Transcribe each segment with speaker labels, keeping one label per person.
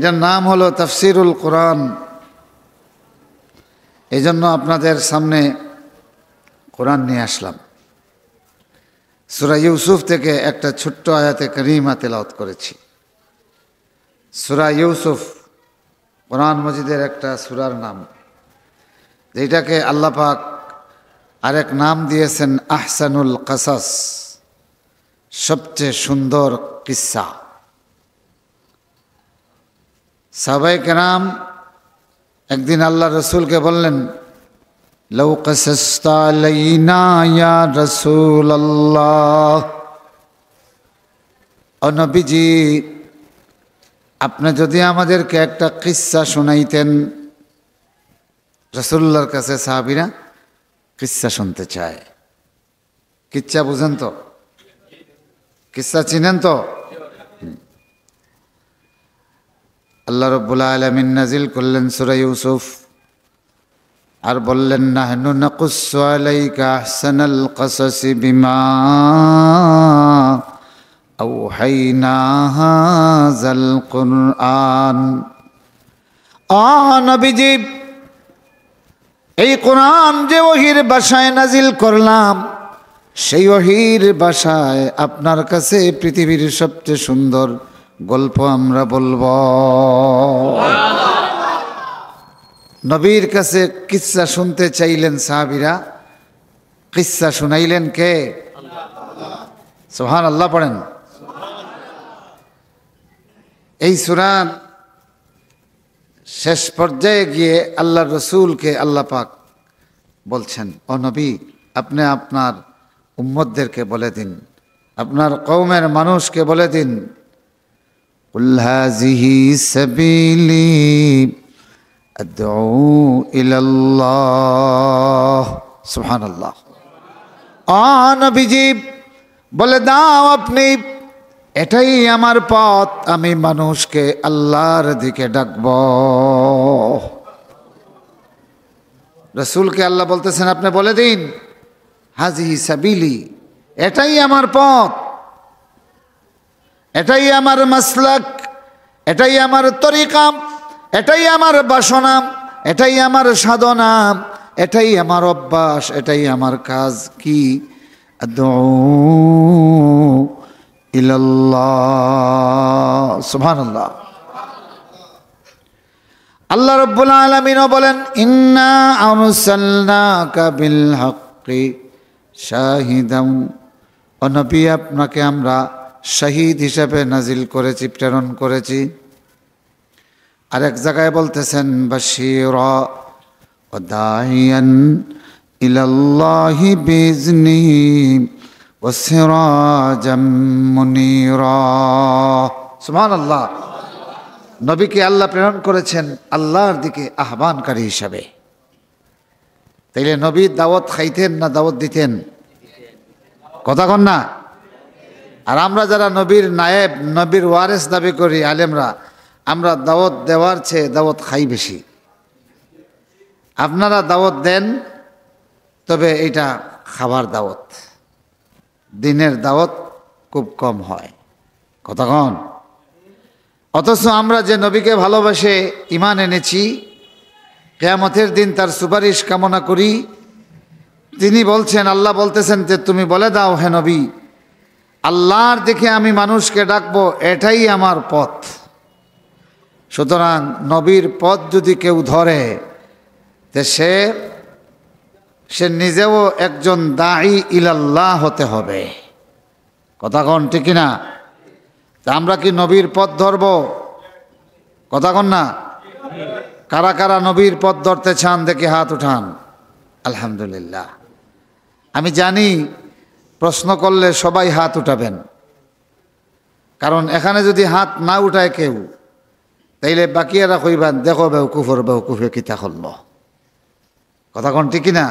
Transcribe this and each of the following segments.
Speaker 1: এটার নাম হলো তাফসিরুল কোরআন। এই জন্য আপনাদের সামনে কোরআন নিয়ে আসলাম। সূরা ইউসুফ থেকে একটা ছোট্ট আয়াতে কারিমা তেলাওয়াত করেছি। সূরা ইউসুফ কোরআন মজিদের একটা সূরার নাম, যেটাকে আল্লাহ পাক আরেক নাম দিয়েছেন আহসানুল কাসাস, সবচেয়ে সুন্দর কিসসা। সাহাবায়ে কেরাম একদিন আল্লাহ রসুলকে বললেন, লাউ কাসাসতা আলাইনা ইয়া রাসূলুল্লাহ, ও নবীজি আপনি যদি আমাদেরকে একটা কিসসা শোনাইতেন। রাসূলুল্লাহর কাছে সাহাবীরা কিসসা শুনতে চায়। কিচ্ছা বুঝেন তো? কিসসা চিনেন তো? আল্লাহ রাব্বুল আলামিন নাজিল করলেন সূরা ইউসুফ, আর বললেন নাহনু নাকুসসু আলাইকা আহসানাল কাসাসি বিমা আওহাইনা হাযাল কুরআন। নবীজি এই কোরআন যে ওহীর ভাষায় নাজিল করলাম, সেই ওহীর ভাষায় আপনার কাছে পৃথিবীর সবচেয়ে সুন্দর গল্প আমরা বলবো। নবীর কাছে কিসসা শুনতে চাইলেন সাহাবীরা, কিসসা শুনাইলেন কে? সুবহানাল্লাহ পড়েন। এই সূরার শেষ পর্যায়ে গিয়ে আল্লাহ রসুলকে আল্লাহ পাক বলছেন, ও নবী আপনি আপনার উম্মতদেরকে বলে দিন, আপনার কওমের মানুষকে বলে দিন, কুল হাযিহি সাবিলি আদউ ইলাল্লাহ। সুবহানাল্লাহ। নবীজি বলে দাও আপনি, এটাই আমার পথ, আমি মানুষকে আল্লাহর দিকে ডাকব। রসুলকে আল্লাহ বলতেছেন আপনি বলে দিন, হাযিহি সাবিলি, এটাই আমার পথ, এটাই আমার মাসলাক, এটাই আমার তরিকা, এটাই আমার বাসনা, এটাই আমার সাধনা, এটাই আমার অভ্যাস, এটাই আমার কাজ। কি? আদউ ইলাল্লাহ। সুবহানাল্লাহ। আল্লাহ রাব্বুল আলামিনও বলেন, ইন্না আরসালনাকা বিল হাক্কি শাহিদান, ও নবী আপনাকে আমরা শহীদ হিসেবে নাজিল করেছি, প্রেরণ করেছি। আরেক জায়গায় বলতেছেন বাশীরা ওয়া দাইয়ান ইলাল্লাহি বিইজনিহি ওয়া সিরাজাম মুনীরা। সুবহানাল্লাহ। নবীকে আল্লাহ প্রেরণ করেছেন আল্লাহর দিকে আহ্বানকারী হিসাবে। তাইলে নবী দাওয়াত খাইতেন না দাওয়াত দিতেন? কথা কন না। আর আমরা যারা নবীর নায়েব, নবীর ওয়ারেস দাবি করি আলেমরা, আমরা দাওয়াত দেওয়ার চেয়ে দাওয়াত খাই বেশি। আপনারা দাওয়াত দেন, তবে এটা খাবার দাওয়াত, দিনের দাওয়াত খুব কম হয়। কথা কন। অথচ আমরা যে নবীকে ভালোবাসে ঈমান এনেছি, কিয়ামতের দিন তার সুপারিশ কামনা করি, তিনি বলছেন, আল্লাহ বলতেছেন যে তুমি বলে দাও হে নবী, আল্লাহর দিকে আমি মানুষকে ডাকবো, এটাই আমার পথ। সুতরাং নবীর পথ যদি কেউ ধরে, যে সে নিজেও একজন দাঈ ইলাল্লাহ হতে হবে। কথা কন ঠিক না? তা আমরা কি নবীর পথ ধরব? কথা কন না। কারা কারা নবীর পথ ধরতে চান দেখে হাত উঠান। আলহামদুলিল্লাহ। আমি জানি প্রশ্ন করলে সবাই হাত উঠাবেন, কারণ এখানে যদি হাত না উঠায় কেউ, তাইলে বাকিয়ারা কইবেন দেখো বেউকুফর বেউকুফে কিতা করল। কথা কন ঠিক না?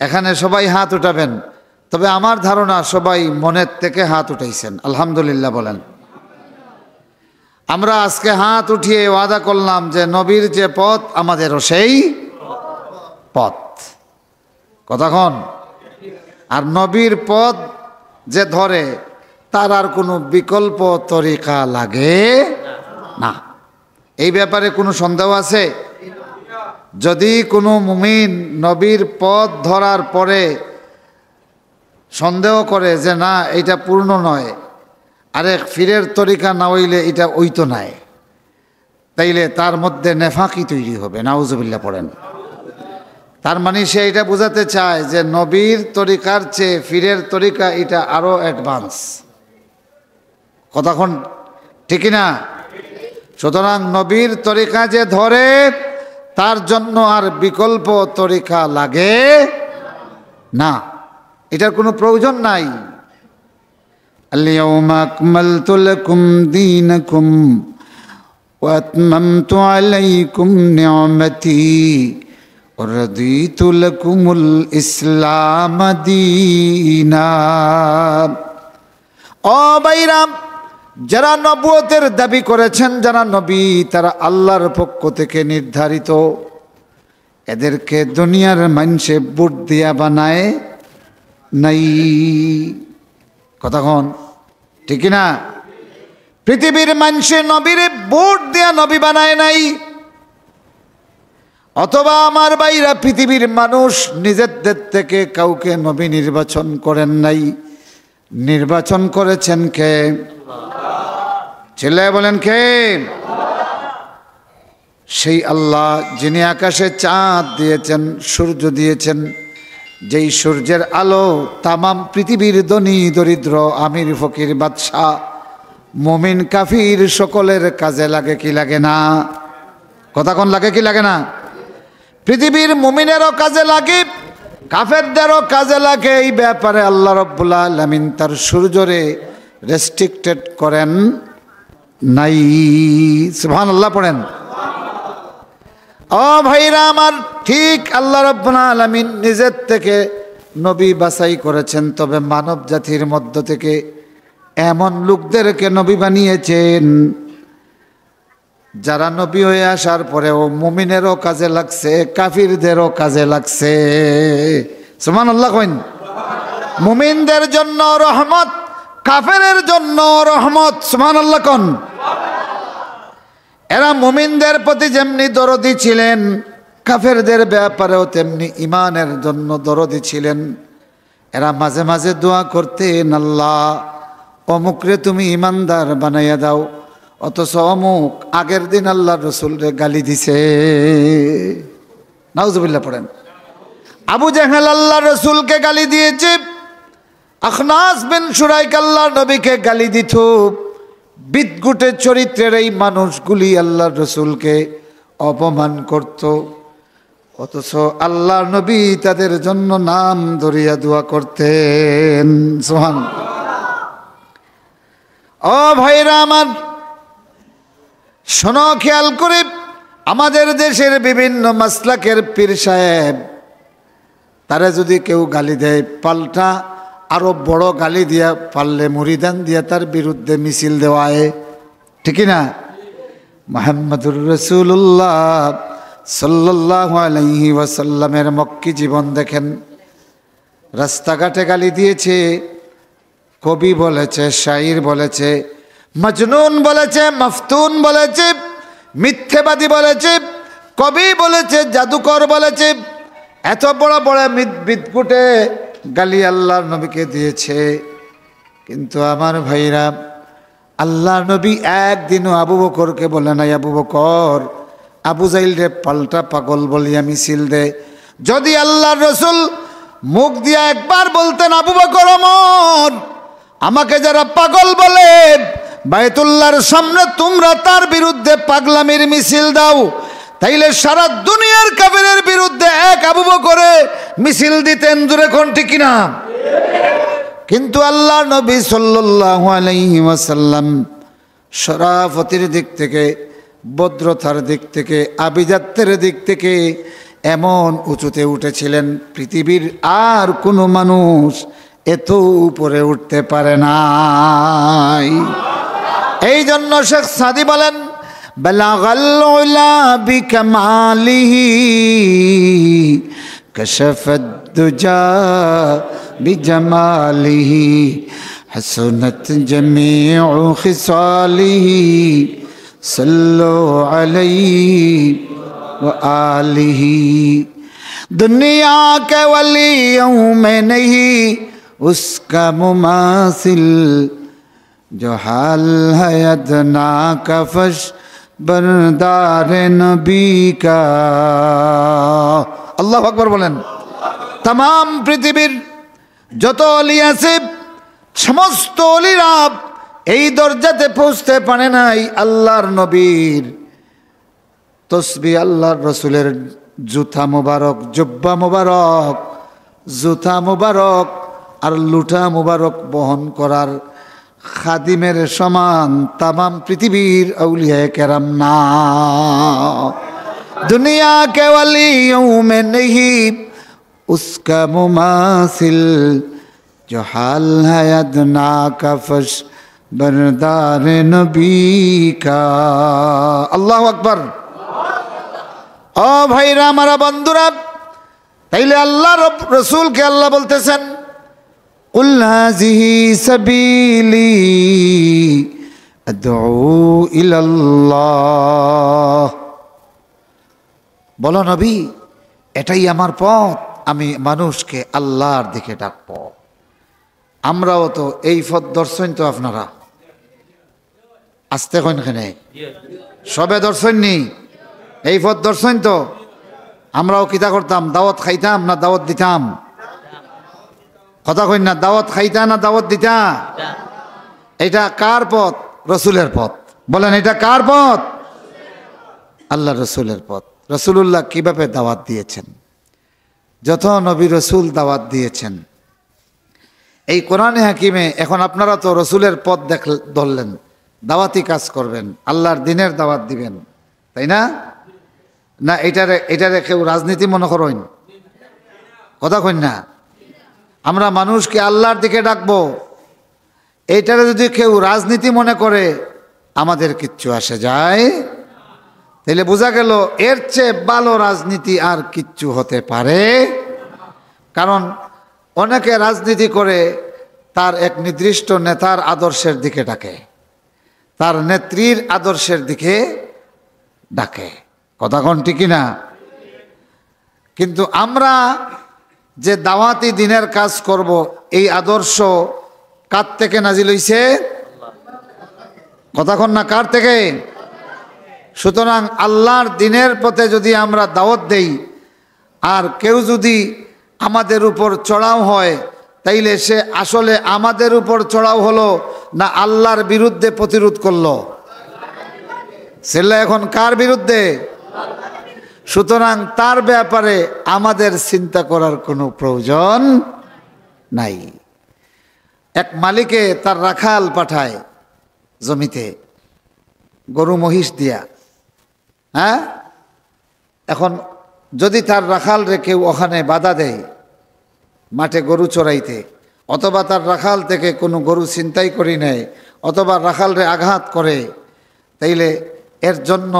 Speaker 1: এখানে সবাই হাত উঠাবেন, তবে আমার ধারণা সবাই মনের থেকে হাত উঠাইছেন। আলহামদুলিল্লাহ বলেন। আমরা আজকে হাত উঠিয়ে ওয়াদা করলাম যে নবীর যে পথ আমাদেরও সেই পথ। কথা কন। আর নবীর পথ যে ধরে তার আর কোনো বিকল্প তরিকা লাগে না। এই ব্যাপারে কোনো সন্দেহ আছে? যদি কোনো মুমিন নবীর পথ ধরার পরে সন্দেহ করে যে না এটা পূর্ণ নয়, আরে ফিরের তরিকা না হইলে এটা ওইতো নাই, তাইলে তার মধ্যে নেফাকি তৈরি হবে। নাউজুবিল্লাহ পড়েন। তার মানে সে এটা বোঝাতে চায় যে নবীর তরিকার চেয়ে ফিরের তরিকা এটা আরো অ্যাডভান্স। কতক্ষণ ঠিক না? সুতরাং নবীর তরিকা যে ধরে তার জন্য আর বিকল্প তরিকা লাগে না, এটার কোনো প্রয়োজন নাই। আল-ইয়াওমা আকমালতু লাকুম দীনাকুম ওয়া আতমামতু আলাইকুম নি'মাতি ওয়া রাদিতু লাকুমুল ইসলাম দীনা। ও ভাইরা, যারা নবুয়তের দাবি করেছেন, যারা নবী, তারা আল্লাহর পক্ষ থেকে নির্ধারিত, এদেরকে দুনিয়ার মানুষে বুট দিয়া বানায় নাই। কতক্ষণ ঠিক না? পৃথিবীর মানুষে নবীরে বুট দিয়া নবী বানায় নাই। অথবা আমার ভাইরা, পৃথিবীর মানুষ নিজেদের থেকে কাউকে নবী নির্বাচন করেন নাই, নির্বাচন করেছেন কে? ছেলে বলেন কে? সেই আল্লাহ যিনি আকাশে চাঁদ দিয়েছেন, সূর্য দিয়েছেন, যেই সূর্যের আলো তামাম পৃথিবীর ধনী দরিদ্র, আমির ফকির বাদশাহ, মুমিন কাফির সকলের কাজে লাগে কি লাগে না? কথা কোন লাগে কি লাগে না? পৃথিবীর মুমিনেরও কাজে লাগে, কাফেরদেরও কাজে লাগে। এই ব্যাপারে আল্লাহ রাব্বুল আলামিন তার সূর্যরে রেস্ট্রিক্টেড করেন নাই। সুবহানাল্লাহ পড়েন। ও ভাইরা আমার, ঠিক আল্লাহ রাব্বুল আলামিন নিজের থেকে নবী বাছাই করেছেন, তবে মানব জাতির মধ্য থেকে এমন লোকদেরকে নবী বানিয়েছেন যারা নবী হয়ে আসার পরেও মুমিনেরও কাজে লাগছে, কাফিরদেরও কাজে লাগছে। সুবহানাল্লাহ কইন। মুমিনদের জন্য রহমত, কাফেরের জন্য রহমত। সুবহানাল্লাহ কোন। এরা মুমিনদের প্রতি যেমনি দরদি ছিলেন, কাফেরদের ব্যাপারেও তেমনি ইমানের জন্য দরদি ছিলেন। এরা মাঝে মাঝে দোয়া করতেন, আল্লাহ অমুকরে তুমি ইমানদার বানাইয়া দাও, অথচ অমুক আগের দিন আল্লাহ রসুলরে গালি দিছে। নাউজুবিল্লাহ পড়েন। আবু জাহেল আল্লাহ রসুলকে গালি দিয়েছে, আখনাস বিন শুরাইক আল্লাহ নবীকে গালি দিত। বিদগুটে চরিত্রের এই মানুষগুলি আল্লাহ রসুলকে অপমান করত, অথচ আল্লাহ নবী তাদের জন্য নাম ধরিয়া দোয়া করতেন। সুবহান। ও ভাইরা আমার, শোনো খেয়াল করে, আমাদের দেশের বিভিন্ন মাসলাকের পীর সাহেব, তারা যদি কেউ গালি দেয়, পাল্টা আরো বড় গালি দিয়া, পারলে মুরিদান দিয়া তার বিরুদ্ধে মিছিল দেওয়ায়, ঠিক না? মুহাম্মদুর রাসূলুল্লাহ সাল্লাল্লাহু আলাইহি ওয়াসাল্লামের মক্কি জীবন দেখেন। রাস্তাঘাটে গালি দিয়েছে, কবি বলেছে, শাইর বলেছে, মজনুন বলেছে, মফতুন বলেছে, মিথ্যেবাদী বলেছে, কবি বলেছে, জাদুকর বলেছে, এত বড় বড় বিদকুটে গালি আল্লাহর নবীকে দিয়েছে। কিন্তু আমার ভাইরা, আল্লাহর নবী একদিনও আবু বকরকে বলে নাই, আবু বকর আবু জাইল রে পাল্টা পাগল বলিয়া মিছিল দে। যদি আল্লাহর রসুল মুখ দিয়া একবার বলতেন, আবু বকর ওমর আমাকে যারা পাগল বলে, বাইতুল্লাহর সামনে তোমরা তার বিরুদ্ধে পাগলামির মিছিল দাও, তাইলে সারা দুনিয়ার কাফেরের বিরুদ্ধে এক আবু বকরে মিছিল দিতেন। জোরে কোন ঠিক কিনা? কিন্তু আল্লাহ নবী সাল্লাল্লাহু আলাইহি ওয়াসাল্লাম শরাফতের দিক থেকে, ভদ্রতার দিক থেকে, আভিজাত্যের দিক থেকে এমন উঁচুতে উঠেছিলেন, পৃথিবীর আর কোনো মানুষ এত উপরে উঠতে পারে নাই। এই জন্য শেখ সাদি বলেন, বালাগাল উলা বিকামালিহি কাশাফাদ দুজা বিজামালিহি হাসনাত জামিউ খিসালিহি सल्लो अलैहि व आलिहि। दुनिया के वलियों में नहीं उसका मुमासिल, जो हाल है अदना का फश बरदार नबी का। আল্লাহু আকবার বলেন। तमाम পৃথিবীর যত ওলি আছে সমস্ত ওলিরা এই দরজাতে পৌঁছতে পারে নাই আল্লাহর নবীর তসবিহ, আল্লাহর রসুলের জুতা মুবারক, জুব্বা মুবারক, জুতা মুবারক আর লুটা মুবারক বহন করার খাদিমের সমান तमाम পৃথিবীর আউলিয়া কেরাম না। दुनिया के वलियों में नहीं उसका मुमासिल, जो हाल है अदना का फश बरदार नबी का। अल्लाह अकबर। ओ भाईरा हमारा बंधुरा, তাইলে আল্লাহ রসুলকে আল্লাহ বলতেছেন কুল হাযিহি সাবিলি আদউ ইলাল্লাহ, বলো নবী এটাই আমার পথ, আমি মানুষকে আল্লাহর দিকে ডাকব। আমরাও তো এই পথ দর্শন, তো আপনারা আসতে কোনখানে সবে দর্শন নি, এই পথ দর্শন তো আমরাও কিতা করতাম, দাওয়াত খাইতাম না দাওয়াত দিতাম? কথা কই না, দাওয়াত খাইতা না দাওয়াত দিতা? এটা কার পথ? রসুলের পথ। বলেন এটা কার পথ? আল্লাহ রসুলের পথ। রসুলুল্লাহ কিভাবে দাওয়াত দিয়েছেন? যত নবী রসুল দাওয়াত দিয়েছেন এই কোরআনে হাকিমে। এখন আপনারা তো রসুলের পথ ধরলেন, দাওয়াতি কাজ করবেন, আল্লাহর দিনের দাওয়াত দিবেন, তাই না? না এটারে কেউ রাজনীতি মনে করেন? কথা কইন না। আমরা মানুষকে আল্লাহর দিকে ডাকবো, এইটারে যদি কেউ রাজনীতি মনে করে আমাদের কিচ্ছু আসে যায়। তাহলে বোঝা গেল এর চেয়ে ভালো রাজনীতি আর কিচ্ছু হতে পারে। কারণ অনেকে রাজনীতি করে তার এক নির্দিষ্ট নেতার আদর্শের দিকে ডাকে, তার নেত্রীর আদর্শের দিকে ডাকে। কথা কোন ঠিক না? কিন্তু আমরা যে দাওয়াতি দিনের কাজ করব, এই আদর্শ কার থেকে নাজিল হইছে? কথা কোন না, কার থেকে? সুতরাং আল্লাহর দিনের পথে যদি আমরা দাওয়াত দেই আর কেউ যদি আমাদের উপর চড়াও হয়, তাইলে সে আসলে আমাদের উপর চড়াও হলো না আল্লাহর বিরুদ্ধে প্রতিরোধ করলো? সেটা এখন কার বিরুদ্ধে? সুতরাং তার ব্যাপারে আমাদের চিন্তা করার কোনো প্রয়োজন নাই। এক মালিকে তার রাখাল পাঠায় জমিতে গরু মহিষ দিয়া। হ্যাঁ, এখন যদি তার রাখাল রে কেউ ওখানে বাধা দেয় মাঠে গরু চড়াইতে, অথবা তার রাখাল থেকে কোনো গরু ছিনতাই করি নেয়, অথবা রাখাল রে আঘাত করে, তাইলে এর জন্য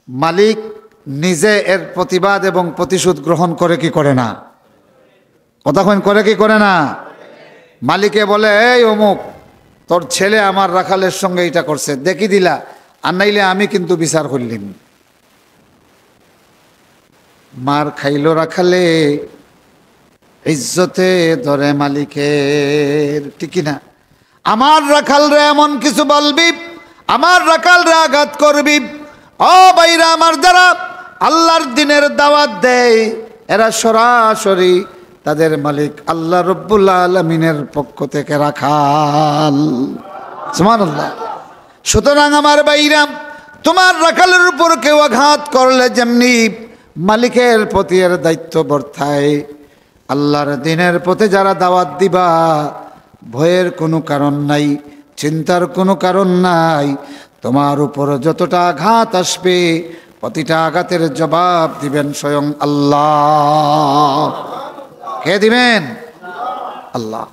Speaker 1: মালিক নিজে এর প্রতিবাদ এবং প্রতিশোধ গ্রহণ করে কি করে না? কতক্ষণ করে কি করে না? মালিকে বলে এই অমুক তোর ছেলে আমার রাখালের সঙ্গে এটা করছে, দেখি দিলা, আর নাইলে আমি কিন্তু বিচার করলিম। মার খাইল রাখালে ইজ্জতে ধরে মালিকের, ঠিক না? আমার রাখাল রে এমন কিছু বলবি, আমার রাখাল রে আঘাত করবি। ও ভাইরা আমার, যারা আল্লাহর দিনের দাওয়াত দেয় এরা সরাসরি তাদের মালিক আল্লাহ রব্বুল আলামিনের পক্ষ থেকে রাখাল। সুবহানাল্লাহ। সুতরাং আমার ভাইরা, তোমার রাখালের উপর কেউ আঘাত করলে যেমনি মালিকের প্রতি এর দায়িত্ব বর্তায়, আল্লাহর দিনের পথে যারা দাওয়াত দিবা ভয়ের কোনো কারণ নাই, চিন্তার কোনো কারণ নাই। তোমার উপর যতটা আঘাত আসবে প্রতিটা আঘাতের জবাব দিবেন স্বয়ং আল্লাহ। কে দিবেন? আল্লাহ।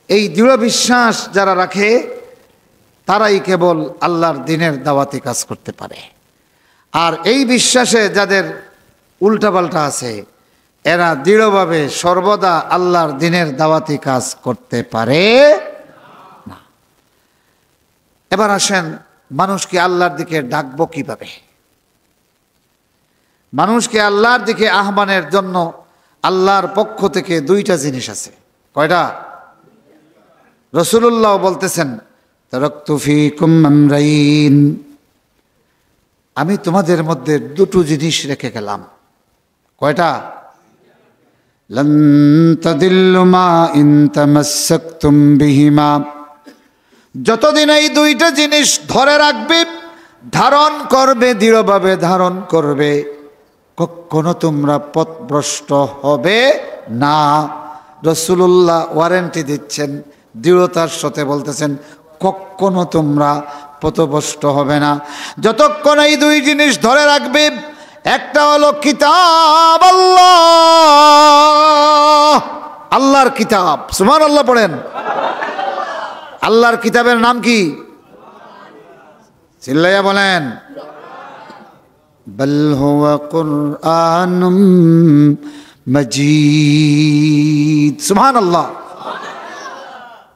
Speaker 1: এই দৃঢ় বিশ্বাস যারা রাখে তারাই কেবল আল্লাহর দিনের দাওয়াতি কাজ করতে পারে। আর এই বিশ্বাসে যাদের উল্টাপাল্টা আছে এরা দৃঢ়ভাবে সর্বদা আল্লাহর দিনের দাওয়াতি কাজ করতে পারে না। এবার আসেন মানুষকে আল্লাহর দিকে ডাকবো কিভাবে? মানুষকে আল্লাহর দিকে আহ্বানের জন্য আল্লাহর পক্ষ থেকে দুইটা জিনিস আছে। কয়টা? রাসূলুল্লাহ বলতেছেন, তারাকতু ফীকুম আমরাইন, আমি তোমাদের মধ্যে দুটো জিনিস রেখে গেলাম। কয়টা? লান তাদিল্লু মা ইন তামাসসাকতুম বিহিমা, যতদিন এই দুইটা জিনিস ধরে রাখবে, ধারণ করবে, দৃঢ়ভাবে ধারণ করবে, কখনো তোমরা পথভ্রষ্ট হবে না। রাসূলুল্লাহ ওয়ারেন্টি দিচ্ছেন, দৃঢ়তার সাথে বলতেছেন, কখনো তোমরা পথভ্রষ্ট হবে না যতক্ষণ এই দুই জিনিস ধরে রাখবে। একটা হলো কিতাব আল্লাহ, আল্লাহর কিতাব। সুবহানাল্লাহ পড়েন। আল্লাহর কিতাবের নাম কি? চিল্লাইয়া বলেন। বল হুয়া কুরআনুম মাজিদ। সুবহানাল্লাহ।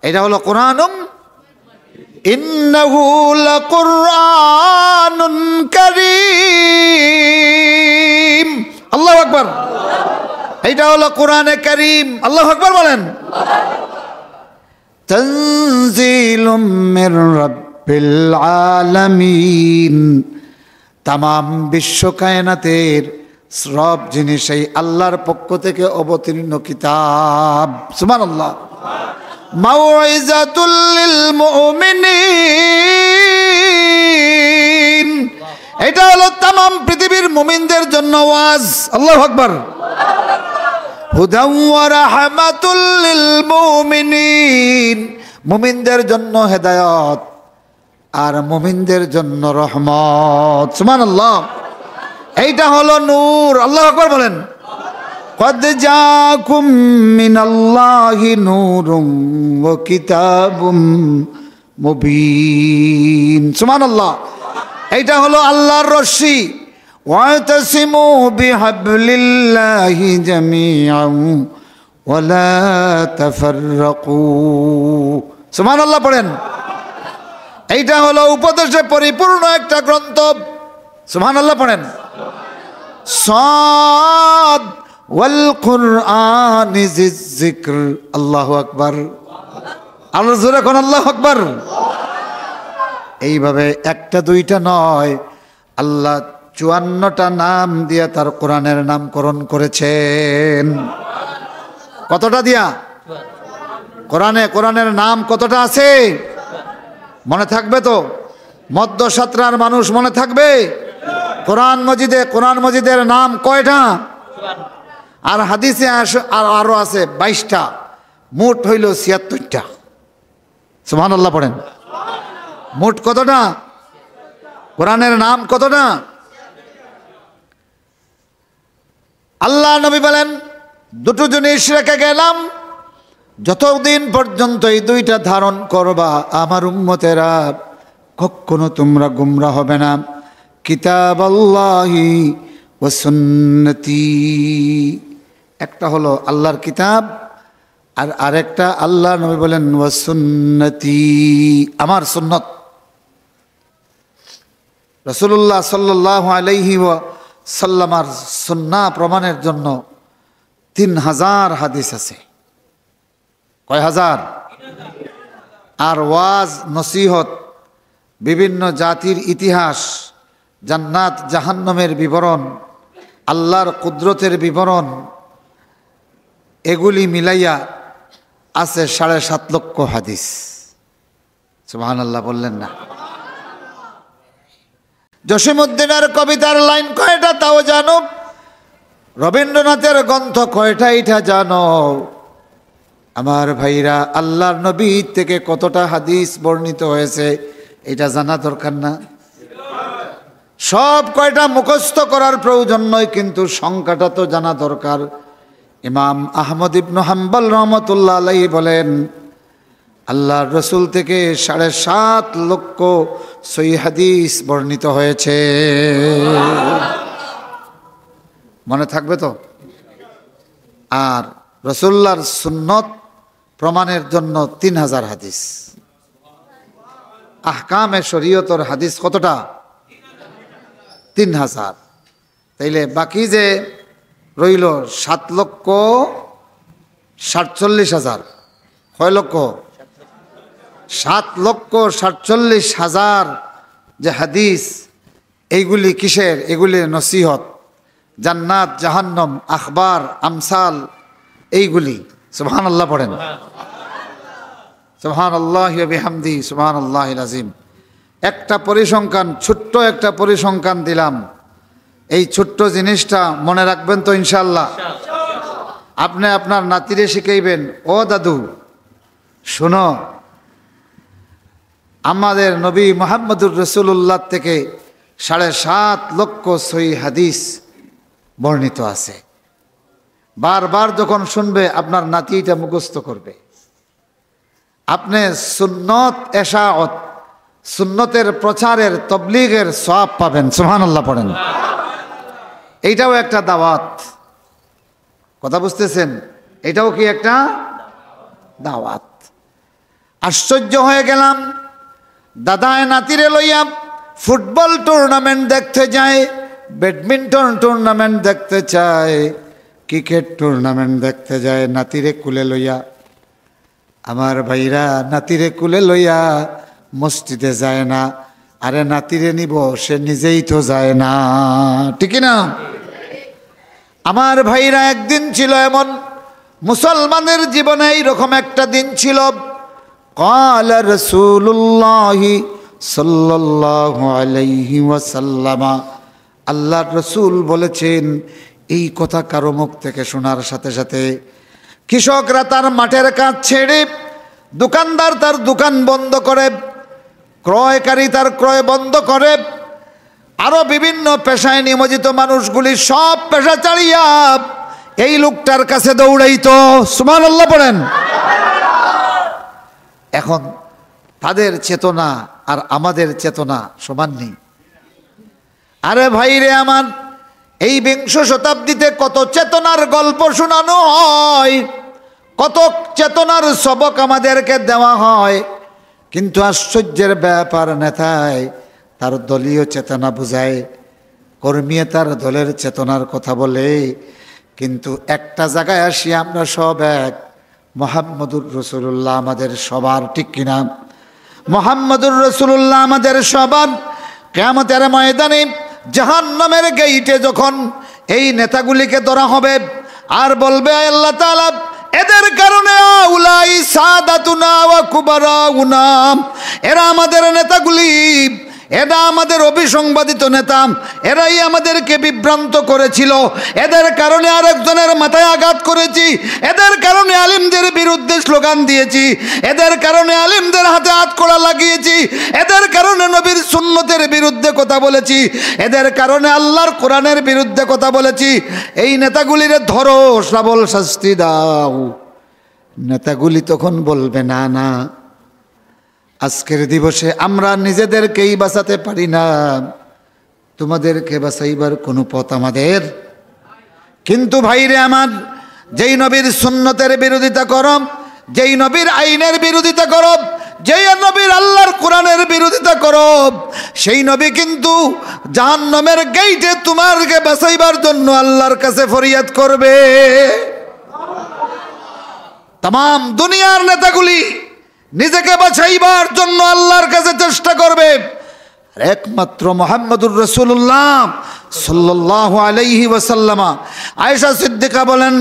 Speaker 1: এটা হলো কুরআনুম, ইন্নাহু লাকুরআনুন কারীম। আল্লাহু আকবার। এটা হলো কোরআনে কারীম। আল্লাহু আকবার বলেন। তানজিলুম মির রাব্বিল আলামিন, তামাম বিশ্ব কায়নাতের সব জিনিস এই আল্লাহর পক্ষ থেকে অবতীর্ণ কিতাব। সুবহানাল্লাহ। মাউইজাতুল লিল মুমিনিন, এটা হলো তামাম পৃথিবীর মুমিনদের জন্য ওয়াজ। আল্লাহু আকবার। হুদাও ওয়া রাহমাতুল লিল মুমিনিন, মুমিনদের জন্য হেদায়েত আর মুমিনদের জন্য রহমত। সুবহানাল্লাহ। এইটা হলো নূর। আল্লাহু আকবার বলেন। قد جاءكم من الله نور وكتاب مبين। সুবহানাল্লাহ। এইটা হলো আল্লাহর রশ্মি। واعتصموا بحبل الله جميعا ولا تفرقوا। সুবহানাল্লাহ পড়েন। এইটা হলো উপদেশে পরিপূর্ণ একটা গ্রন্থ। সুবহানাল্লাহ পড়েন। সাদ ওয়াল কুরআনি যিকর। আল্লাহু আকবার। আল্লাহ জোরে কোন আল্লাহু আকবার। এইভাবে একটা দুইটা নয়, আল্লাহ 54টা নাম দিয়া তার কোরআনের নামকরণ করেছেন। কতটা দিয়া? কোরআনের নাম কতটা আছে মনে থাকবে তো? মধ্য সাতরার মানুষ মনে থাকবে? কোরআন মজিদের নাম কয়টা? আর হাদিসে আরো আছে 22টা, মোট হইল 76টা। সুবহানাল্লাহ পড়েন। মোট কতটা? কোরআনের নাম কতটা? আল্লাহ নবী বলেন, দুটো জিনিস রেখে গেলাম, যতদিন পর্যন্ত এই দুইটা ধারণ করবা আমার উম্মতেরা, কখনো তোমরা গুমরা হবে না। কিতাব আল্লাহি ওয়া সুন্নতি, একটা হলো আল্লাহর কিতাব আর আরেকটা আল্লাহ নবী বলেন ওয়া সুন্নতি, আমার সুন্নত। রাসূলুল্লাহ সাল্লাল্লাহু আলাইহি ওয়াসাল্লামার সুন্নাহ প্রমাণের জন্য 3000 হাদিস আছে। কয় হাজার? আর ওয়াজ, নসিহত, বিভিন্ন জাতির ইতিহাস, জান্নাত জাহান্নামের বিবরণ, আল্লাহর কুদরতের বিবরণ, এগুলি মিলাইয়া আছে 7.5 লক্ষ হাদিস। সুবহানাল্লাহ বললেন না? জসিমউদ্দিনের কবিতার লাইন কয়টা তাও জানো? রবীন্দ্রনাথের গ্রন্থ কয়টা এটা জানো? আমার ভাইরা, আল্লাহর নবী থেকে কতটা হাদিস বর্ণিত হয়েছে এটা জানা দরকার না? সব কয়টা মুখস্থ করার প্রয়োজন নয়, কিন্তু সংখ্যাটা তো জানা দরকার। ইমাম আহমদ ইবনে হাম্বল রহমতুল্লাহ আলাইহি বলেন, আল্লাহর রসুল থেকে 7.5 লক্ষ সহিহ হাদিস বর্ণিত হয়েছে। মনে থাকবে তো? আর রাসূলুল্লাহর সুন্নত প্রমাণের জন্য 3000 হাদিস। আহকামে শরীয়তর হাদিস কতটা? 3000। তাইলে বাকি যে রইল 7,47,000। কয় লক্ষ? 7,47,000 যে হাদিস, এইগুলি কিসের? এগুলি নসিহত, জান্নাত জাহান্নাম, আখবার, আমসাল, এইগুলি। সুবহানাল্লাহ পড়েন। সুবহানাল্লাহি ওয়া বিহামদি, সুবহানাল্লাহিল আযীম। একটা পরিসংখ্যান, ছোট্ট একটা পরিসংখ্যান দিলাম। এই ছোট্ট জিনিসটা মনে রাখবেন তো ইনশাআল্লাহ? আপনি আপনার নাতিরে শিখাইবেন, ও দাদু শোনো, আমাদের নবী মুহাম্মদুর রাসূলুল্লাহ থেকে 7.5 লক্ষ সহিহ হাদিস বর্ণিত আছে। বারবার যখন শুনবে আপনার নাতি এটা মুখস্থ করবে। আপনি সুন্নত এশাআত, সুন্নতের প্রচারের তবলিগের সওয়াব পাবেন। সুবহানাল্লাহ পড়েন। এইটাও একটা দাওয়াত। কথা বুঝতেছেন? এটাও কি একটা দাওয়াত? আশ্চর্য হয়ে গেলাম, দাদায় নাতিরে লইয়া ফুটবল টুর্নামেন্ট দেখতে যায়, ব্যাডমিন্টন টুর্নামেন্ট দেখতে চায়, ক্রিকেট টুর্নামেন্ট দেখতে যায়, নাতিরে কুলে লইয়া। আমার ভাইরা নাতিরে কুলে লইয়া মসজিদে যায় না। আরে নাতিরে নিব, সে নিজেই তো যায় না, ঠিক না? আমার ভাইরা, একদিন ছিল এমন, মুসলমানের জীবনে এইরকম একটা দিন ছিল। قال رسول الله صلى الله عليه وسلم, আল্লাহর রাসূল বলেছেন। এই কথা কারো মুখ থেকে শোনার সাথে সাথে কৃষকরা তার মাঠের কাজ ছেড়ে, দোকানদার তার দোকান বন্ধ করে, ক্রয়কারী তার ক্রয় বন্ধ করে, আরো বিভিন্ন পেশায় নিয়োজিত মানুষগুলি সব পেশা ছাড়িয়া এই লোকটার কাছে দৌড়াইতো। সুবহানাল্লাহ পড়েন। এখন তাদের চেতনা আর আমাদের চেতনা সমান নেই। আরে ভাই রে আমার, এই বিংশ শতাব্দীতে কত চেতনার গল্প শোনানো হয়, কত চেতনার সবক আমাদেরকে দেওয়া হয়, কিন্তু আশ্চর্যের ব্যাপার, নেতায় তার দলীয় চেতনা বুঝায়, কর্মী তার দলের চেতনার কথা বলে, কিন্তু একটা জায়গায় আসি আমরা সব এক। মুহাম্মদুর রাসূলুল্লাহ আমাদের সবার, ঠিক কিনা? মুহাম্মদুর রাসূলুল্লাহ আমাদের সবার। কিয়ামতের ময়দানে জাহান্নামের গেইটে যখন এই নেতাগুলিকে ধরা হবে আর বলবে, আল্লাহ তাআলা এদের কারণে উলাই সাদাতুনা ওয়া কুবারাউনা, এরা আমাদের নেতাগুলি, এরা আমাদের অবিসংবাদিত নেতা, এরাই আমাদেরকে বিভ্রান্ত করেছিল, এদের কারণে আরেকজনের মাথায় আঘাত করেছি, এদের কারণে আলিমদের বিরুদ্ধে স্লোগান দিয়েছি, এদের কারণে আলিমদের হাতে হাতকড়া লাগিয়েছি, এদের কারণে নবীর সুন্নতের বিরুদ্ধে কথা বলেছি, এদের কারণে আল্লাহর কোরআনের বিরুদ্ধে কথা বলেছি। এই নেতাগুলির ধরো, সবল শাস্তি দাও। নেতাগুলি তখন বলবে, না না, আজকের দিবসে আমরা নিজেদেরকেই বাঁচাতে পারি না, তোমাদেরকে বাঁচাইবার কোনো পথ আমাদের। কিন্তু ভাইরে আমার, যেই নবীর সুন্নতের বিরোধিতা করো, যেই নবীর আইনের বিরোধিতা করো, যেই নবীর আল্লাহর কোরআনের বিরোধিতা করো, সেই নবী কিন্তু জাহান্নামের গেইটে তোমাকে বাঁচাইবার জন্য আল্লাহর কাছে ফরিয়াদ করবে। তাম দুনিয়ার নেতাগুলি নিজেকে বাঁচাইবার জন্য আল্লাহর কাছে চেষ্টা করবে, একমাত্র মুহাম্মদুর রাসূলুল্লাহ সাল্লাল্লাহু আলাইহি ওয়াসাল্লাম। আয়েশা সিদ্দিকা বলেন,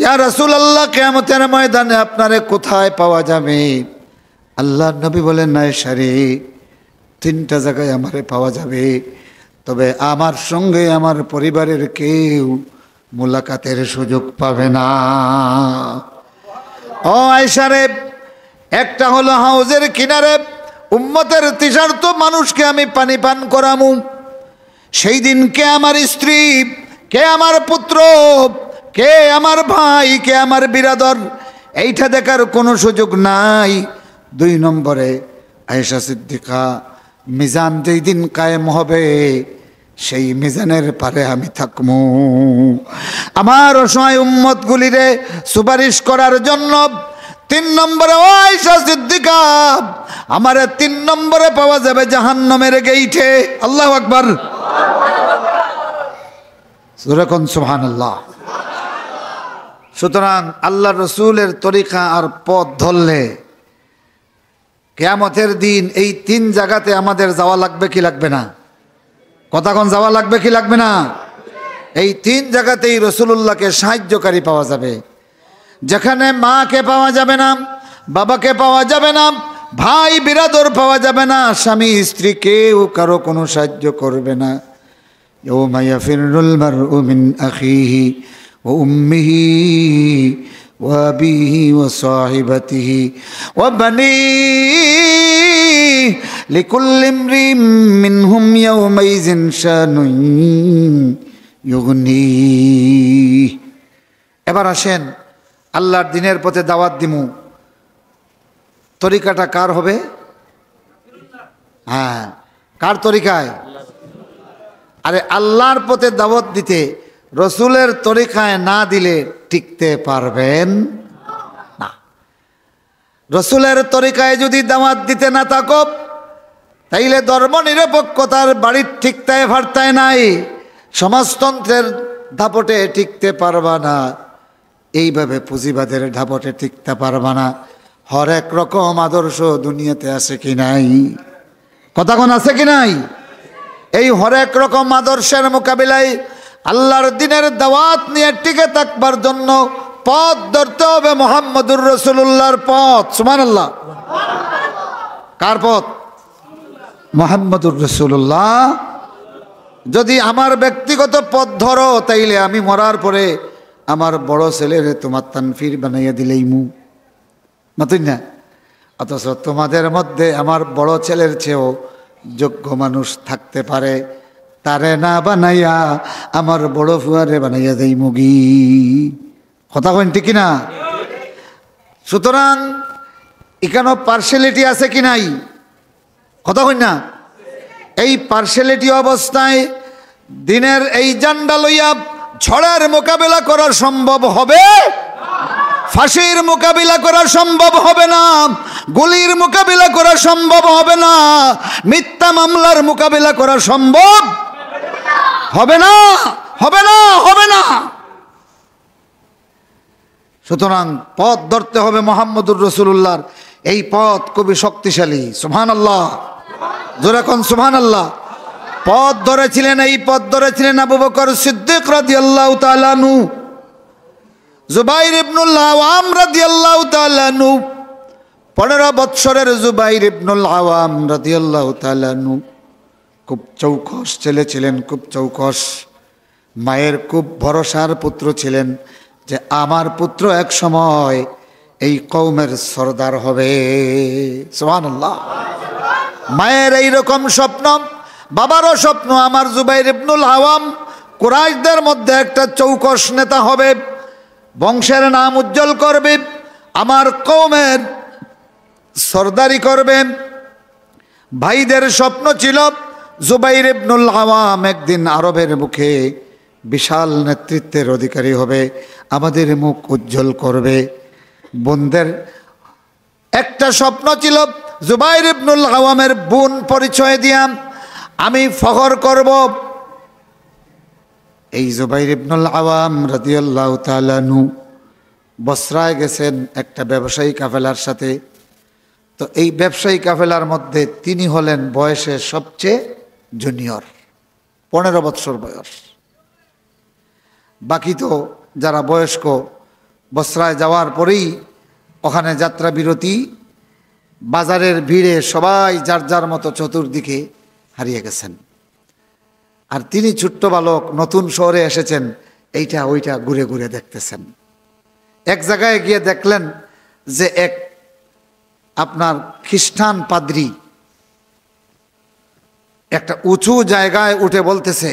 Speaker 1: ইয়া রাসূলুল্লাহ, কিয়ামতের ময়দানে আপনারে কোথায় পাওয়া যাবে? আল্লাহর নবী বলেন, আয়েশা রে, 3টা জায়গায় আমারে পাওয়া যাবে, তবে আমার সঙ্গে আমার পরিবারের কেউ মুলাকাতের সুযোগ পাবে না। ও আয়েশা রে, একটা হলো হাউজের কিনারে উম্মতের তৃষার্ত মানুষকে আমি পানি পান করামু। সেই দিন কে আমার স্ত্রী, কে আমার পুত্র, কে আমার ভাই, কে আমার বিরাদর, এইটা দেখার কোনো সুযোগ নাই। 2 নম্বরে আয়েশা সিদ্দিকা, মিজান যেই দিন কায়েম হবে, সেই মিজানের পারে আমি থাকবো। আমার অসহায় উম্মতগুলিরে সুপারিশ করার জন্য তিন নম্বরে ও আয়েশা সিদ্দিকা, আমার 3 নম্বরে পাওয়া যাবে জাহান্নামের গেইটে। আল্লাহু আকবার, সূরা কোন সুবহানাল্লাহ। সুতরাং আল্লাহ রসুলের তরিকা আর পথ ধরলে কিয়ামতের দিন এই 3 জায়গাতে আমাদের যাওয়া লাগবে কি লাগবে না? কথা কোন, যাওয়া লাগবে কি লাগবে না? এই 3 জায়গাতেই রসুলুল্লাহকে সাহায্যকারী পাওয়া যাবে। যেখানে মাকে পাওয়া যাবে না, বাবাকে পাওয়া যাবে না, ভাই বিরাদর পাওয়া যাবে না, স্বামী স্ত্রী কেউ কারো কোনো সাহায্য করবে না। ইয়াউমা ইয়াফিরুল মারউ মিন আখিহি ওয়া উম্মিহি ওয়া আবিহি ওয়া সাহিবাতিহি ওয়া বানিহি লিকুল্লি ইমরিম মিনহুম ইয়াউমাইযিন শানুন ইউগনি। এবার আসেন আল্লাহর দিনের পথে দাওয়াত দিমু, তরিকাটা কার হবে? হ্যাঁ, কার তরিকায়? আরে আল্লাহর পথে দাওয়াত দিতে রসুলের তরিকায় না দিলে টিকতে পারবেন না। রসুলের তরিকায় যদি দাওয়াত দিতে না থাকো, তাইলে ধর্ম নিরপেক্ষতার বাড়ির ঠিকতায় ফারতায় নাই, সমাজতন্ত্রের দাপটে টিকতে পারবা না, এইভাবে পুঁজিবাদের ধাপটে টিকতে পারবা না। হরেক রকম আদর্শ দুনিয়াতে আছে কি নাই? কথা কোন আছে কি নাই? এই হরেক রকম আদর্শের মোকাবিলায় আল্লাহর দিনের দাওয়াত নিয়ে টিকে থাকবার জন্য পথ ধরতে হবে মুহাম্মদুর রাসূলুল্লাহর পথ। সুবহানাল্লাহ। কার পথ? মুহাম্মদুর রাসূলুল্লাহ। যদি আমার ব্যক্তিগত পথ ধরো, তাইলে আমি মরার পরে আমার বড় ছেলের তোমার তানফির বানাইয়া দিলেই মু মাতুই না। অথচ তোমাদের মধ্যে আমার বড় ছেলের চেয়েও যোগ্য মানুষ থাকতে পারে, তারে না বানাইয়া আমার বড় ফুয়ারে বানাইয়া দেই মুগি। কথা কইন ঠিক না? সুতরাং এখানেও পার্সিয়ালিটি আছে কি নাই? কথা কইন না? এই পার্সিয়ালিটি অবস্থায় দিনের এই জান্ডা লইয়া ঝড়ের মোকাবেলা করা সম্ভব হবে? ফাঁসির মোকাবিলা করা সম্ভব হবে না, গুলির মোকাবিলা করা সম্ভব হবে না, মিথ্যা মামলার মোকাবিলা করা সম্ভব হবে না, হবে না, হবে না। সুতরাং পথ ধরতে হবে মুহাম্মদুর রাসূলুল্লাহর। এই পথ খুবই শক্তিশালী। সুবহানাল্লাহ, জোরে কোন সুবহানাল্লাহ। পথ ধরেছিলেন, এই পথ ধরেছিলেন আবু বকর সিদ্দিক রাদিয়াল্লাহু তাআলা আনহু, জুবাইর ইবনুল আওয়াম রাদিয়াল্লাহু তাআলা আনহু, 15 বৎসরের জুবাইর ইবনুল আওয়াম রাদিয়াল্লাহু তাআলা আনহু খুব চৌকস ছেলে ছিলেন, খুব চৌকস। মায়ের খুব ভরসার পুত্র ছিলেন যে আমার পুত্র এক সময় এই কওমের সরদার হবে। সুবহানাল্লাহ। মায়ের এইরকম স্বপ্ন, বাবারও স্বপ্ন আমার জুবাইর ইবনুল আওয়াম কুরাইশদের মধ্যে একটা চৌকস নেতা হবে, বংশের নাম উজ্জ্বল করবে, আমার কওমের সরদারি করবে। ভাইদের স্বপ্ন ছিল জুবাইর ইবনুল আওয়াম একদিন আরবের মুখে বিশাল নেতৃত্বের অধিকারী হবে, আমাদের মুখ উজ্জ্বল করবে। বোনদের একটা স্বপ্ন ছিল জুবাইর ইবনুল আওয়ামের বোন পরিচয় দিয়া আমি ফখর করব। এই জুবাইর ইবনুল আওয়াম রাদিয়াল্লাহু তাআলা আনহু বসরায় গেছেন একটা ব্যবসায়ী কাফেলার সাথে। তো এই ব্যবসায়ী কাফেলার মধ্যে তিনি হলেন বয়সে সবচেয়ে জুনিয়র, 15 বৎসর বয়স। বাকি তো যারা বয়স্ক বসরায় যাওয়ার পরেই ওখানে যাত্রা বিরতি, বাজারের ভিড়ে সবাই যার যার মতো চতুর্দিকে হারিয়ে গেছেন। আর তিনি ছোট্ট বালক, নতুন শহরে এসেছেন, এইটা ওইটা ঘুরে ঘুরে দেখতেছেন। এক জায়গায় গিয়ে দেখলেন যে এক আপনার খ্রিস্টান পাদ্রী একটা উঁচু জায়গায় উঠে বলতেছে,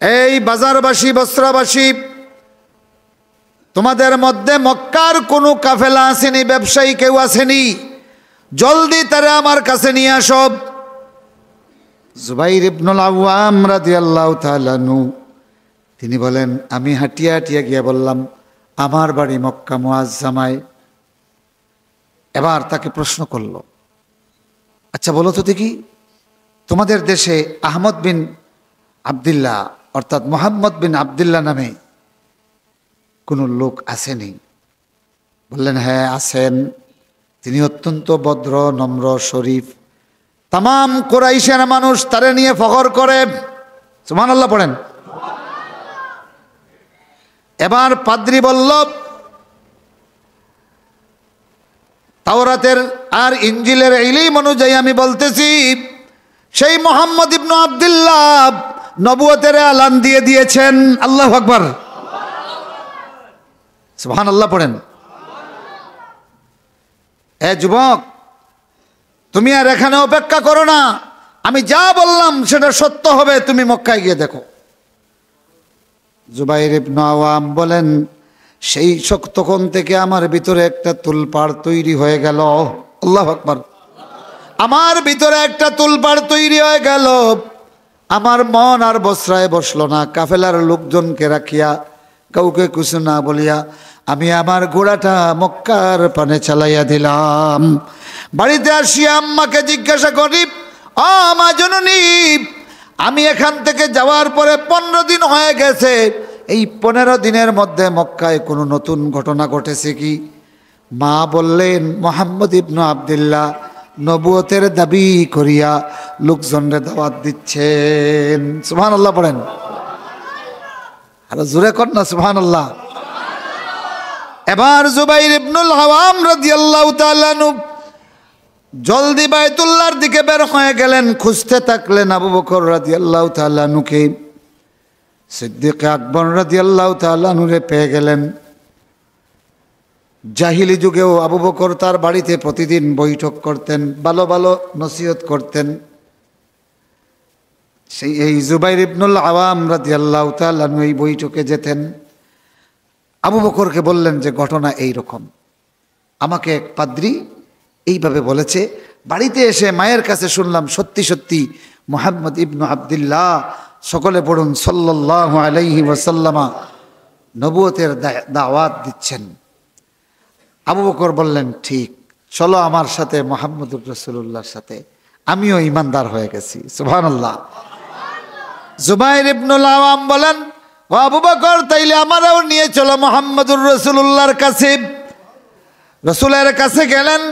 Speaker 1: এই বাজারবাসী, বস্ত্রাবাসী, তোমাদের মধ্যে মক্কার কোনো কাফেলা আসেনি, ব্যবসায়ী কেউ আসেনি, জলদি তারা আমার কাছে নিয়ে আসো। জুবাইর ইবনুল আওয়াম রাদিয়াল্লাহু তাআলা আনহু তিনি বলেন, আমি হাঁটিয়া হাঁটিয়া গিয়ে বললাম, আমার বাড়ি মক্কা মুআজ্জামায়, এবার তাকে প্রশ্ন করল, আচ্ছা বলো তো দেখি, তোমাদের দেশে আহমদ বিন আবদুল্লাহ অর্থাৎ মোহাম্মদ বিন আবদুল্লাহ নামে কোনো লোক আসেনি? বললেন, হ্যাঁ আছেন। তিনি অত্যন্ত ভদ্র, নম্র, শরীফ। তামাম কুরাইশের মানুষ তারে নিয়ে ফখর করে। সুবহানাল্লাহ পড়েন। এবার পাদ্রী বলল, তাওরাতের আর ইনজিলের ইলম অনুযায়ী আমি বলতেছি, সেই মোহাম্মদ ইবনু আবদুল্লাহ নবুয়তের এলান দিয়ে দিয়েছেন। আল্লাহু আকবার, সুবহানাল্লাহ পড়েন। এ যুবক, তুমি আর এখানে অপেক্ষা করো না, আমি যা বললাম সেটা সত্য হবে, তুমি মক্কায় গিয়ে দেখো। জুবাইর ইবনে আওয়াম বলেন, সেই তখন থেকে আমার ভিতরে একটা তুলপাড় তৈরি হয়ে গেল। আল্লাহু আকবার। আমার ভিতরে একটা তুলপাড় তৈরি হয়ে গেল। আমার মন আর বসরায় বসলো না। কাফেলার লোকজনকে রাখিয়া, কাউকে কিছু না বলিয়া আমি আমার ঘোড়াটা মক্কার পানে চালাইয়া দিলাম। বাড়িতে আসিয়া আম্মাকে জিজ্ঞাসা করি, ও মা জননী, আমি এখান থেকে যাওয়ার পরে 15 দিন হয়ে গেছে, এই 15 দিনের মধ্যে মক্কায় কোনো নতুন ঘটনা ঘটেছে কি? মা বললেন, মোহাম্মদ ইবনু আবদুল্লাহ নবুয়তের দাবি করিয়া লোকজনরে দাওয়াত দিচ্ছেন। সুবহানাল্লাহ পড়েন। আরো জোরে কর না সুবহানাল্লাহ। এবার জুবাইর ইবনুল আওয়াম রাদিয়াল্লাহু তাআলা আনহু জলদি বাইতুল্লাহর দিকে বের হয়ে গেলেন। খুঁজতে থাকলেন আবু বকর রাদিয়াল্লাহু তাআলা আনহুকে। সিদ্দিক আকবর রাদিয়াল্লাহু তাআলা আনহুরে পেয়ে গেলেন। জাহিলি যুগেও আবু বকর তার বাড়িতে প্রতিদিন বৈঠক করতেন, ভালো ভালো নসিহত করতেন। সেই এই জুবাইর ইবনুল আওয়াম রাদিয়াল্লাহু তাআলা আনহু এই বৈঠকে যেতেন। আবু বকরকে বললেন যে ঘটনা এই রকম, আমাকে এক পাদ্রী এইভাবে বলেছে। বাড়িতে এসে মায়ের কাছে শুনলাম সত্যি সত্যি মুহাম্মদ ইবনু আবদুল্লাহ, সকলে পড়ুন সাল্লাল্লাহু আলাইহি ওয়াসাল্লামা, নবুয়তের দাওয়াত দিচ্ছেন। আবু বকর বললেন, ঠিক, চলো আমার সাথে মুহাম্মদুর রাসূলুল্লাহর সাথে। আমিও ঈমানদার হয়ে গেছি। সুবহানাল্লাহ। জুবাইর ইবনুল আওয়াম বলেন, ও আবু বকর, তাইলে আমারও নিয়ে চলো মুহাম্মদুর রাসূলুল্লাহর কাছে। রাসূলের কাছে গেলেন।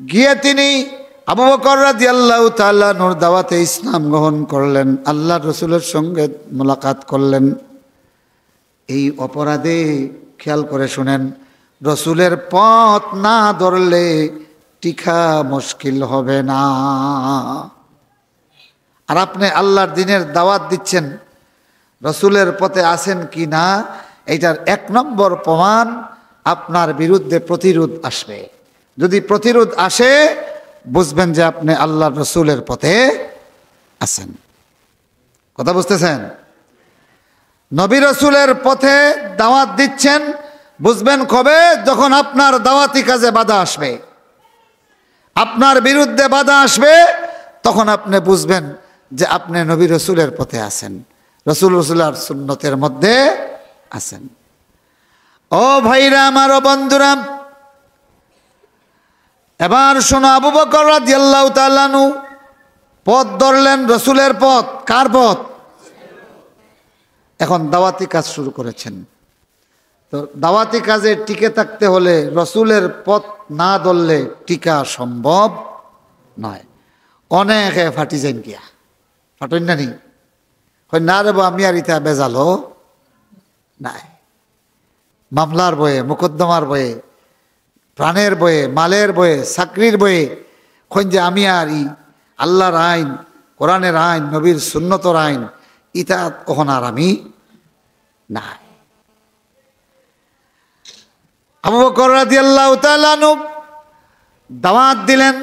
Speaker 1: গিয়ে তিনি আবু বকর রাদিয়াল্লাহু তাআলা নূর দাওয়াতে ইসলাম গ্রহণ করলেন, আল্লাহর রাসূলের সঙ্গে মোলাকাত করলেন। এই অপরাধে খেয়াল করে শুনেন, রাসূলের পথ না ধরলে টিকা মুশকিল হবে না। আর আপনি আল্লাহর দ্বীনের দাওয়াত দিচ্ছেন, রাসূলের পথে আছেন কি না, এইটার 1 নম্বর প্রমাণ আপনার বিরুদ্ধে প্রতিরোধ আসবে। যদি প্রতিরোধ আসে, বুঝবেন যে আপনি আল্লাহর রাসূলের পথে আছেন। কথা বুঝতেছেন? নবী রাসূলের পথে দাওয়াত দিচ্ছেন, বুঝবেন কবে? যখন আপনার দাওয়াতি কাজে বাধা আসবে, আপনার বিরুদ্ধে বাধা আসবে, তখন আপনি বুঝবেন যে আপনি নবী রাসূলের পথে আছেন, রাসূলুল্লাহর সুন্নতের মধ্যে আছেন। ও ভাইরা আমার, ও বন্ধুরা, এবার শোনো, আবু বকর রাদিয়াল্লাহু তাআলা আনহু পথ ধরলেন, রাসূলের পথ। কার পথ? এখন দাওয়াতি কাজ শুরু করেছেন। তো দাওয়াতি কাজে টিকে থাকতে হলে রাসূলের পথ না ধরলে টিকা সম্ভব নয়। অনেকে ফাটি যান গিয়া, ফাটন না নি হয় না রে, আমি আর ইতা বেজালো নাই। মামলার বয়ে, মোকদ্দমার বয়ে, প্রাণের বয়ে, মালের বয়ে, চাকরির বয়ে কইন যে আমি আর আল্লাহর আইন, কোরআনের আইন, নবীর সুন্নতর আইন, ইতা কখন আর আমি নাই। আবু বকর রাদিয়াল্লাহু তাআলা আনহু দাওয়াত দিলেন।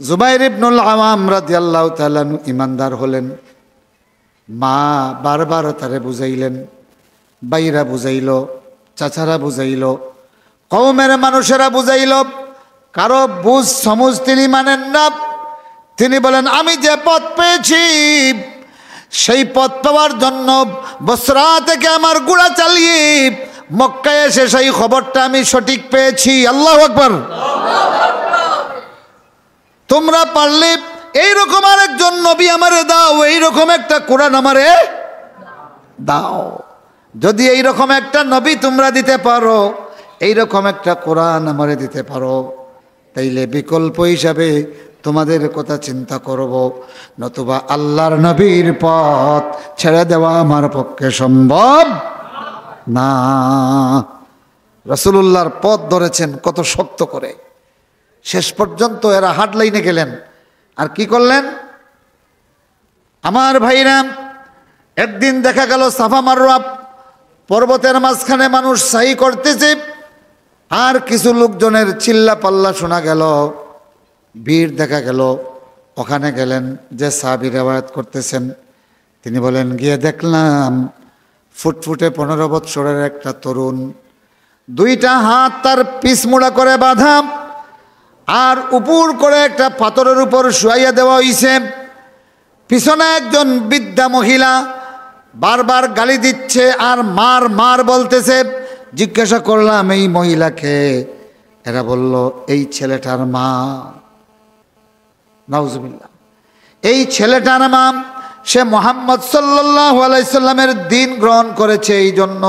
Speaker 1: জুবাইর ইবনুল আওয়াম রাদিয়াল্লাহু তাআলা আনহু ঈমানদার হলেন। মা বারবার তারে বুঝাইলেন, বাইরা বুঝাইল, চাচারা বুঝাইল, কওমের মানুষেরা বুঝাইল, কারো বুঝ সমুজ তিনি মানেন না। তিনি বলেন, আমি যে পথ পেয়েছি সেই পথ পাওয়ার জন্য বসরা থেকে আমার ঘোড়া চালিয়ে মক্কায় এসে সেই খবরটা আমি সঠিক পেয়েছি। আল্লাহু আকবার। তোমরা পারলে এইরকম আরেকজন নবী আমারে দাও, এইরকম একটা কোরআন আমারে দাও। যদি এইরকম একটা নবী তোমরা দিতে পারো, এইরকম একটা কোরআন আমারে দিতে পারো, তাইলে বিকল্প হিসাবে তোমাদের কথা চিন্তা করব, নতুবা আল্লাহর নবীর পথ ছেড়ে দেওয়া আমার পক্ষে সম্ভব না। রাসূলুল্লাহর পথ ধরেছেন কত শক্ত করে, শেষ পর্যন্ত এরা হার্ড লাইনে গেলেন। আর কি করলেন আমার ভাইরা? একদিন দেখা গেল সাফা মারওয়া পর্বতের মাঝখানে মানুষ সাই করতেছে, আর কিছু লোকজনের চিল্লা পাল্লা শোনা গেল, ভিড় দেখা গেল। ওখানে গেলেন, যে সাহাবী রিওয়ায়াত করতেছেন তিনি বলেন, গিয়ে দেখলাম ফুটফুটে 15 বৎসরের একটা তরুণ, দুইটা হাত তার পিছমুড়া করে বাঁধা, আর উপর করে একটা পাথরের উপর শুয়াইয়া দেওয়া হইছে। পিছনে একজন বৃদ্ধা মহিলা বারবার গালি দিচ্ছে আর মার মার বলতেছে। জিজ্ঞাসা করলাম এই মহিলাকে, এরা বলল এই ছেলেটার মা। নাউজুবিল্লাহ। এই ছেলেটার মা, সে মুহাম্মদ সাল্লাল্লাহু আলাইহি সাল্লামের দ্বীন গ্রহণ করেছে, এই জন্য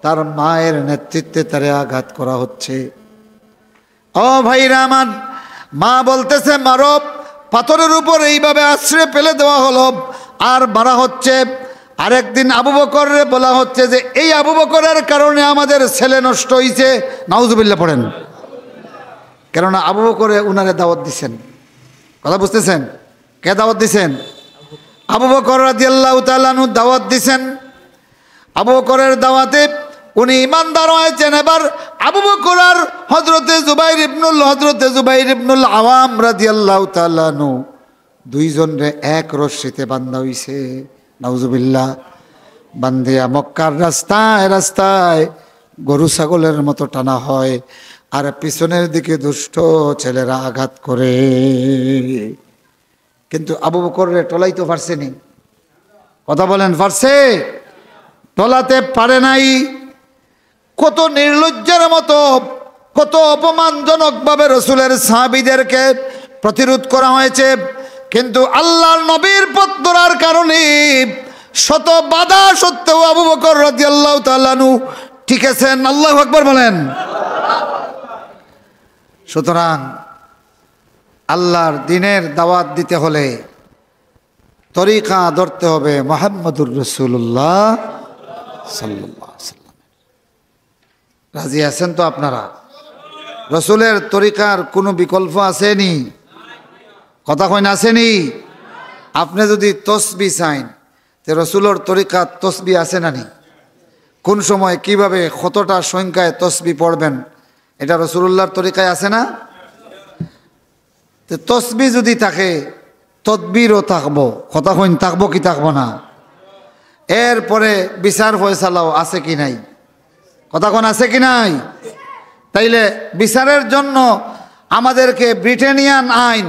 Speaker 1: তার মায়ের নেতৃত্বে তারে আঘাত করা হচ্ছে। ও ভাইরা আমার, মা বলতেছে মারো, পাথরের উপর এইভাবে আশ্রয় ফেলে দেওয়া হলো আর মারা হচ্ছে। আরেকদিন আবু বকররে বলা হচ্ছে যে এই আবু বকরের কারণে আমাদের ছেলে নষ্ট হয়েছে। নাউজুবিল্লাহ পড়েন। কেননা আবু বকরে উনারে দাওয়াত দিছেন। কথা বুঝতেছেন? কে দাওয়াত দিছেন? আবু বকর রাদিয়াল্লাহু তাআলা আনহু দাওয়াত দিছেন। আবু বকরের দাওয়াতে উনি ইমানদার হয়েছেন। এবার আবু বকর আর হযরতে জুবাইর ইবনুল আওয়াম রাদিয়াল্লাহু তাআলা আনহু দুইজনে এক রশ্মিতে বান্ধা হইছে। নাউজুবিল্লাহ। বান্ধিয়া মক্কার রাস্তায় রাস্তায় গরু ছাগলের মতো টানা হয়, আর পিছনের দিকে দুষ্ট ছেলেরা আঘাত করে। কিন্তু আবু বকরে টলাইতে পারছেনি। কথা বলেন, পারছে? টলাতে পারে নাই। কত নির্লজ্জের মতো, কত অপমানজনকভাবে রাসূলের সাহাবীদেরকে প্রতিরোধ করা হয়েছে। কিন্তু আল্লাহর নবীর পথ ধরার কারণে শত বাধা সত্ত্বেও আবু বকর রাদিয়াল্লাহু তাআলা আনহু ঠিক আছেন। আল্লাহু আকবার বলেন। সুতরাং আল্লাহর দ্বীনের দাওয়াত দিতে হলে তরিকা ধরতে হবে মুহাম্মদুর রাসূলুল্লাহ সাল্লাল্লাহু আলাইহি ওয়াসাল্লাম। রাজি আছেন তো আপনারা? রাসূলের তরিকার কোনো বিকল্প আসেনি? কথা কইন আসেনি? আপনি যদি তসবি চাইন, তো রাসূলের তরিকার তসবি আছে না নি? কোন সময় কিভাবে কতটা সংখ্যায় তসবি পড়বেন, এটা রাসূলুল্লাহর তরিকায় আছে না? তো তসবি যদি থাকে, তদবিরও থাকবো। কথা কইন, থাকবো কি থাকবো না? এরপরে বিচার ফয়সালাও আছে কি নাই? কথা কোন আছে কি নাই? তাইলে বিচারের জন্য আমাদেরকে ব্রিটেনিয়ান আইন,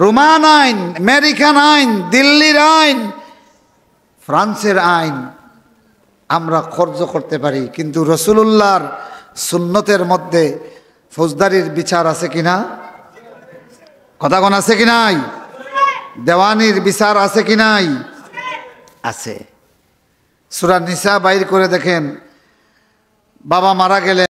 Speaker 1: রোমান আইন, আমেরিকান আইন, দিল্লির আইন, ফ্রান্সের আইন আমরা খরচ করতে পারি, কিন্তু রাসূলুল্লাহর সুন্নতের মধ্যে ফৌজদারির বিচার আছে কিনা? কথা কোন আছে কি নাই? দেওয়ানির বিচার আছে কি নাই? আছে। সূরা নিসা বাইর করে দেখেন, বাবা মারা গেলে